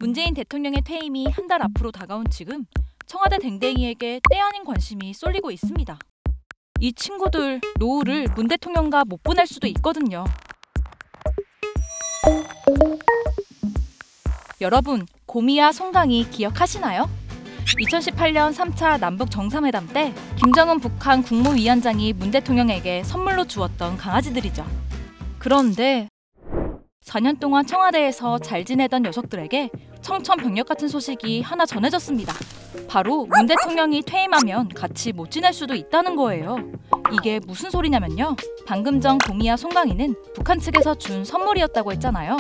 문재인 대통령의 퇴임이 한 달 앞으로 다가온 지금 청와대 댕댕이에게 때 아닌 관심이 쏠리고 있습니다. 이 친구들 노후를 문 대통령과 못 보낼 수도 있거든요. 여러분, 고미와 송강이 기억하시나요? 2018년 3차 남북 정상회담 때 김정은 북한 국무위원장이 문 대통령에게 선물로 주었던 강아지들이죠. 그런데 4년 동안 청와대에서 잘 지내던 녀석들에게 청천벽력 같은 소식이 하나 전해졌습니다. 바로 문 대통령이 퇴임하면 같이 못 지낼 수도 있다는 거예요. 이게 무슨 소리냐면요. 방금 전 고미와 송강이는 북한 측에서 준 선물이었다고 했잖아요.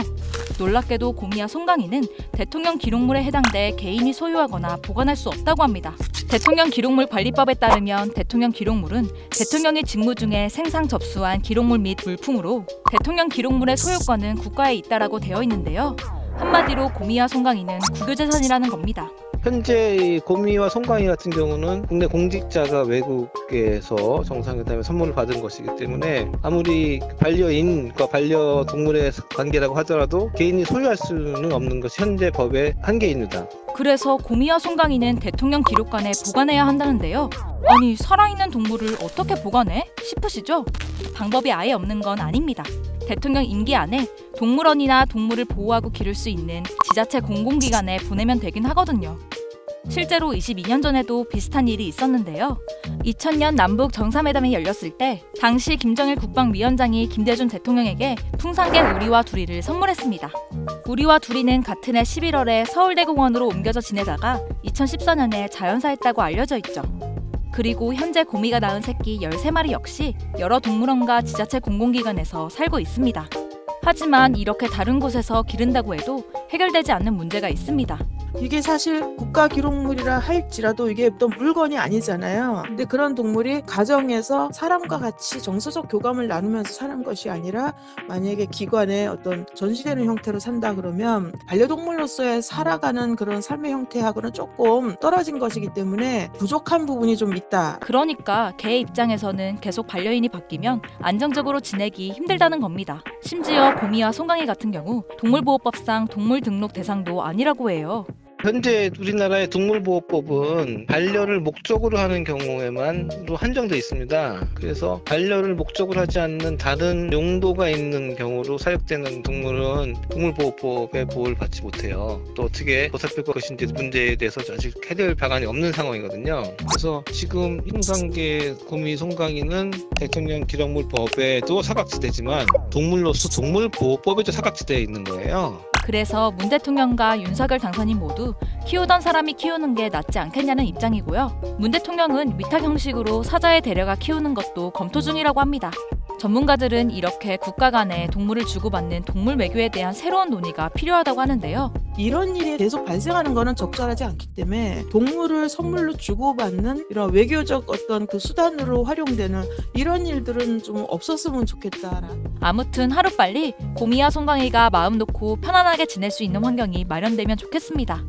놀랍게도 고미와 송강이는 대통령 기록물에 해당돼 개인이 소유하거나 보관할 수 없다고 합니다. 대통령 기록물 관리법에 따르면 대통령 기록물은 대통령의 직무 중에 생산 접수한 기록물 및 물품으로 대통령 기록물의 소유권은 국가에 있다라고 되어 있는데요. 한마디로 고미와 송강이는 국유재산이라는 겁니다. 현재 고미와 송강이 같은 경우는 국내 공직자가 외국에서 정상회담에 선물을 받은 것이기 때문에 아무리 반려인과 반려동물의 관계라고 하더라도 개인이 소유할 수는 없는 것이 현재 법의 한계입니다. 그래서 고미와 송강이는 대통령 기록관에 보관해야 한다는데요. 아니, 살아있는 동물을 어떻게 보관해? 싶으시죠? 방법이 아예 없는 건 아닙니다. 대통령 임기 안에 동물원이나 동물을 보호하고 기를 수 있는 지자체 공공기관에 보내면 되긴 하거든요. 실제로 22년 전에도 비슷한 일이 있었는데요. 2000년 남북 정상회담이 열렸을 때 당시 김정일 국방위원장이 김대중 대통령에게 풍산개 우리와 두리를 선물했습니다. 우리와 두리는 같은 해 11월에 서울대공원으로 옮겨져 지내다가 2014년에 자연사했다고 알려져 있죠. 그리고 현재 고미가 낳은 새끼 13마리 역시 여러 동물원과 지자체 공공기관에서 살고 있습니다. 하지만 이렇게 다른 곳에서 기른다고 해도 해결되지 않는 문제가 있습니다. 이게 사실 국가 기록물이라 할지라도 이게 어떤 물건이 아니잖아요. 근데 그런 동물이 가정에서 사람과 같이 정서적 교감을 나누면서 사는 것이 아니라 만약에 기관에 어떤 전시되는 형태로 산다 그러면 반려동물로서의 살아가는 그런 삶의 형태하고는 조금 떨어진 것이기 때문에 부족한 부분이 좀 있다. 그러니까 개 입장에서는 계속 반려인이 바뀌면 안정적으로 지내기 힘들다는 겁니다. 심지어 고미와 송강이 같은 경우 동물보호법상 동물 등록 대상도 아니라고 해요. 현재 우리나라의 동물보호법은 반려를 목적으로 하는 경우에만 한정되어 있습니다. 그래서 반려를 목적으로 하지 않는 다른 용도가 있는 경우로 사육되는 동물은 동물보호법의 보호를 받지 못해요. 또 어떻게 보살필 것인지 문제에 대해서 아직 해결 방안이 없는 상황이거든요. 그래서 지금 풍산개, 고미, 송강이는 대통령 기록물법에도 사각지대지만 동물로서 동물보호법에도 사각지대에 있는 거예요. 그래서 문 대통령과 윤석열 당선인 모두 키우던 사람이 키우는 게 낫지 않겠냐는 입장이고요. 문 대통령은 위탁 형식으로 사자에 데려가 키우는 것도 검토 중이라고 합니다. 전문가들은 이렇게 국가 간에 동물을 주고받는 동물 외교에 대한 새로운 논의가 필요하다고 하는데요. 이런 일이 계속 발생하는 것은 적절하지 않기 때문에 동물을 선물로 주고받는 이런 외교적 어떤 그 수단으로 활용되는 이런 일들은 좀 없었으면 좋겠다. 아무튼 하루빨리 고미와 송강이가 마음 놓고 편안하게 지낼 수 있는 환경이 마련되면 좋겠습니다.